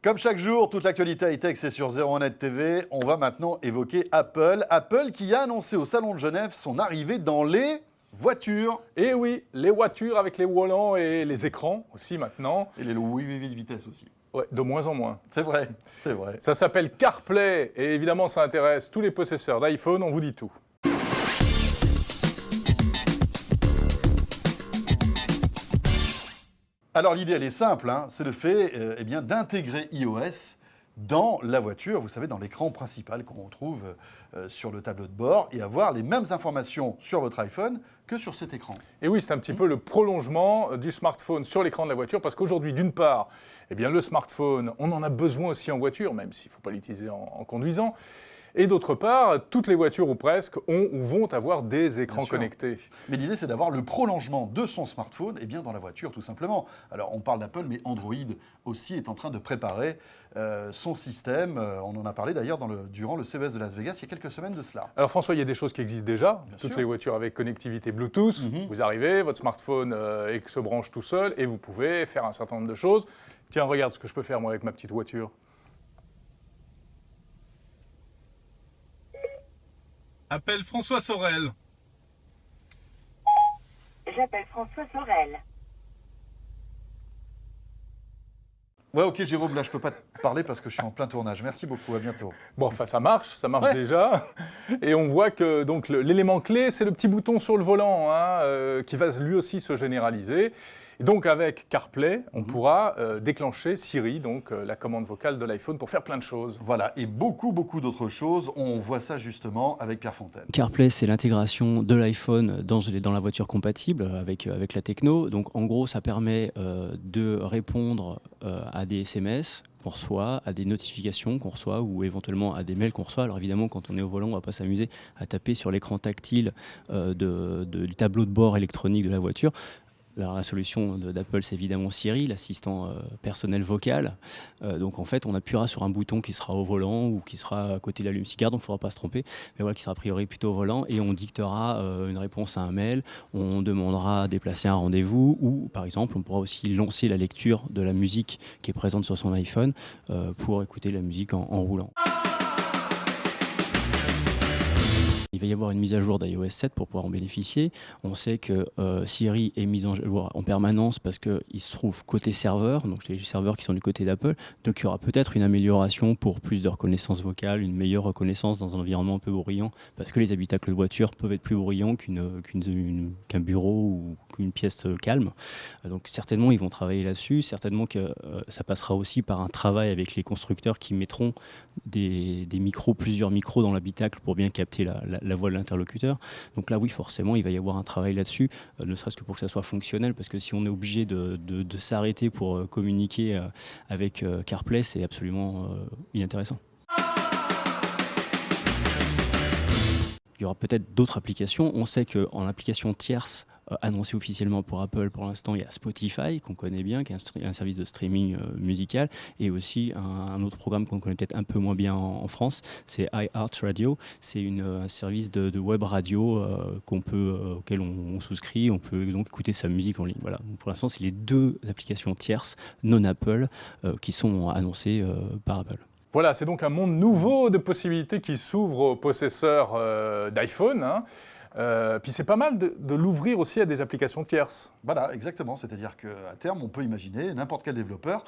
Comme chaque jour, toute l'actualité high-tech, c'est sur 01net TV. On va maintenant évoquer Apple. Apple qui a annoncé au Salon de Genève son arrivée dans les voitures. Et oui, les voitures avec les volants et les écrans aussi maintenant. Et les 8 vitesses aussi. Ouais, de moins en moins. C'est vrai, c'est vrai. Ça s'appelle CarPlay et évidemment ça intéresse tous les possesseurs d'iPhone, on vous dit tout. Alors l'idée, elle est simple, hein, c'est le fait d'intégrer iOS dans la voiture, vous savez, dans l'écran principal qu'on retrouve sur le tableau de bord, et avoir les mêmes informations sur votre iPhone que sur cet écran. Et oui, c'est un petit peu le prolongement du smartphone sur l'écran de la voiture, parce qu'aujourd'hui, d'une part, le smartphone, on en a besoin aussi en voiture, même s'il ne faut pas l'utiliser en conduisant. Et d'autre part, toutes les voitures ou presque ont ou vont avoir des écrans connectés. Mais l'idée, c'est d'avoir le prolongement de son smartphone dans la voiture, tout simplement. Alors, on parle d'Apple, mais Android aussi est en train de préparer son système. On en a parlé d'ailleurs durant le CES de Las Vegas il y a quelques semaines de cela. Alors François, il y a des choses qui existent déjà. Bien toutes sûr. les voitures avec connectivité Bluetooth. Vous arrivez, votre smartphone se branche tout seul et vous pouvez faire un certain nombre de choses. Tiens, regarde ce que je peux faire moi avec ma petite voiture. Appelle François Sorel. J'appelle François Sorel. Ouais, ok, Jérôme, là, je peux pas te parler parce que je suis en plein tournage. Merci beaucoup, à bientôt. Bon, enfin, ça marche déjà. Et on voit que donc l'élément clé, c'est le petit bouton sur le volant qui va lui aussi se généraliser. Et donc, avec CarPlay, on pourra déclencher Siri, donc la commande vocale de l'iPhone, pour faire plein de choses. Voilà, et beaucoup d'autres choses. On voit ça justement avec Pierre Fontaine. CarPlay, c'est l'intégration de l'iPhone dans la voiture compatible avec la techno. Donc, en gros, ça permet de répondre à des SMS qu'on reçoit, à des notifications qu'on reçoit ou éventuellement à des mails qu'on reçoit. Alors évidemment, quand on est au volant, on ne va pas s'amuser à taper sur l'écran tactile du tableau de bord électronique de la voiture. Alors, la solution d'Apple, c'est évidemment Siri, l'assistant personnel vocal. Donc en fait, on appuiera sur un bouton qui sera au volant ou qui sera à côté de l'allume-cigare, donc il ne faudra pas se tromper. Mais voilà, qui sera a priori plutôt au volant et on dictera une réponse à un mail, on demandera à déplacer un rendez-vous ou par exemple, on pourra aussi lancer la lecture de la musique qui est présente sur son iPhone pour écouter la musique en roulant. Il va y avoir une mise à jour d'iOS 7 pour pouvoir en bénéficier. On sait que Siri est mise en jour en permanence parce qu'il se trouve côté serveur, donc les serveurs qui sont du côté d'Apple. Donc il y aura peut-être une amélioration pour plus de reconnaissance vocale, une meilleure reconnaissance dans un environnement un peu bruyant, parce que les habitacles de voiture peuvent être plus bruyants qu'un bureau ou qu'une pièce calme. Donc certainement ils vont travailler là-dessus, certainement que ça passera aussi par un travail avec les constructeurs qui mettront des micros, plusieurs micros dans l'habitacle pour bien capter la voix de l'interlocuteur. Donc là, oui, forcément, il va y avoir un travail là-dessus, ne serait-ce que pour que ça soit fonctionnel, parce que si on est obligé de s'arrêter pour communiquer avec CarPlay, c'est absolument inintéressant. Il y aura peut-être d'autres applications. On sait qu'en application tierce annoncée officiellement pour Apple, pour l'instant, il y a Spotify, qu'on connaît bien, qui est un service de streaming musical, et aussi un autre programme qu'on connaît peut-être un peu moins bien en France, c'est iHeartRadio. C'est un service de web radio auquel on souscrit. On peut donc écouter sa musique en ligne. Voilà. Donc pour l'instant, c'est les deux applications tierces non Apple qui sont annoncées par Apple. Voilà, c'est donc un monde nouveau de possibilités qui s'ouvre aux possesseurs d'iPhone. Puis c'est pas mal de l'ouvrir aussi à des applications tierces. Voilà, exactement. C'est-à-dire qu'à terme, on peut imaginer n'importe quel développeur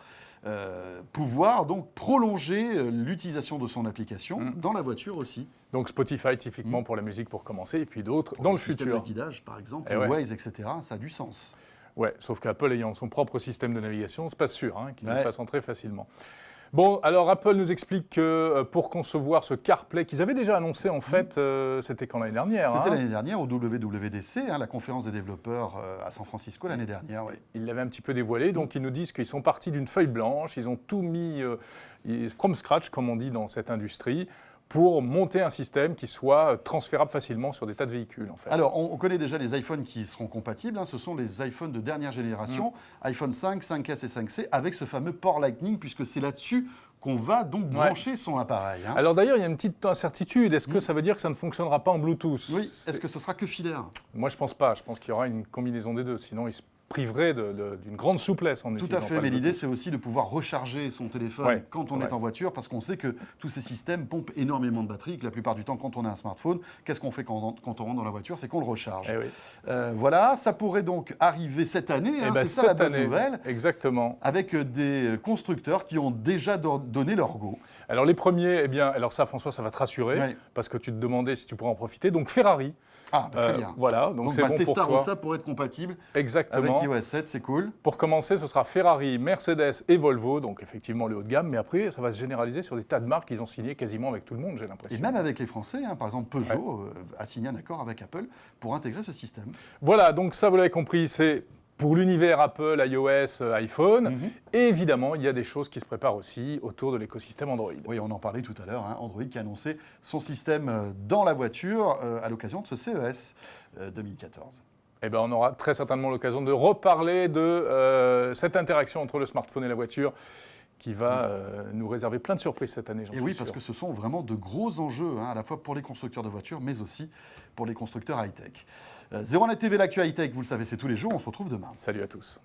pouvoir donc prolonger l'utilisation de son application dans la voiture aussi. Donc Spotify typiquement pour la musique pour commencer, et puis d'autres dans le système futur. de guidage, par exemple, Et Waze, etc., ça a du sens. Ouais, sauf qu'Apple ayant son propre système de navigation, c'est pas sûr qu'il le fasse entrer facilement. Bon, alors Apple nous explique que pour concevoir ce CarPlay, qu'ils avaient déjà annoncé en fait, c'était quand l'année dernière. C'était l'année dernière au WWDC, la conférence des développeurs à San Francisco l'année dernière. Oui. Ils l'avaient un petit peu dévoilé, donc ils nous disent qu'ils sont partis d'une feuille blanche, ils ont tout mis from scratch, comme on dit dans cette industrie, pour monter un système qui soit transférable facilement sur des tas de véhicules. En fait. Alors, on connaît déjà les iPhones qui seront compatibles. Ce sont les iPhones de dernière génération, iPhone 5, 5S et 5C, avec ce fameux port Lightning, puisque c'est là-dessus qu'on va donc brancher son appareil. Alors d'ailleurs, il y a une petite incertitude. Est-ce que ça veut dire que ça ne fonctionnera pas en Bluetooth ? Oui, est-ce que ce sera que filaire ? Moi, je ne pense pas. Je pense qu'il y aura une combinaison des deux. Sinon, ils priverait d'une grande souplesse en Tout utilisant à fait, pas mais le l'idée Bluetooth. c'est aussi de pouvoir recharger son téléphone Ouais, quand on c'est est vrai. en voiture, parce qu'on sait que tous ces systèmes pompent énormément de batterie, que la plupart du temps quand on a un smartphone, qu'est-ce qu'on fait quand on rentre dans la voiture? C'est qu'on le recharge. Eh oui. Voilà, ça pourrait donc arriver cette année, Eh hein, ben, c'est ça la cette bonne année, nouvelle, exactement. avec des constructeurs qui ont déjà donné leur go. Alors les premiers, eh bien, alors ça François, ça va te rassurer, Ouais. parce que tu te demandais si tu pourrais en profiter. Donc Ferrari, Ah, bah, très bien. voilà, donc c'est bon pour toi. Testarossa pourrait être compatible Exactement. avec iOS 7, c'est cool. Pour commencer, ce sera Ferrari, Mercedes et Volvo, donc effectivement le haut de gamme, mais après, ça va se généraliser sur des tas de marques qu'ils ont signé quasiment avec tout le monde, j'ai Et l'impression. même avec les Français, hein, par exemple Peugeot a signé un accord avec Apple pour intégrer ce système. Voilà, donc ça, vous l'avez compris, c'est pour l'univers Apple, iOS, iPhone. Mhm. Et évidemment, il y a des choses qui se préparent aussi autour de l'écosystème Android. Oui, on en parlait tout à l'heure, hein, Android qui a annoncé son système dans la voiture à l'occasion de ce CES 2014. Eh ben, on aura très certainement l'occasion de reparler de cette interaction entre le smartphone et la voiture qui va nous réserver plein de surprises cette année, j'en Et suis oui, sûr. parce que ce sont vraiment de gros enjeux, hein, à la fois pour les constructeurs de voitures, mais aussi pour les constructeurs high-tech. 01net TV, l'actu high-tech, vous le savez, c'est tous les jours, on se retrouve demain. Salut à tous.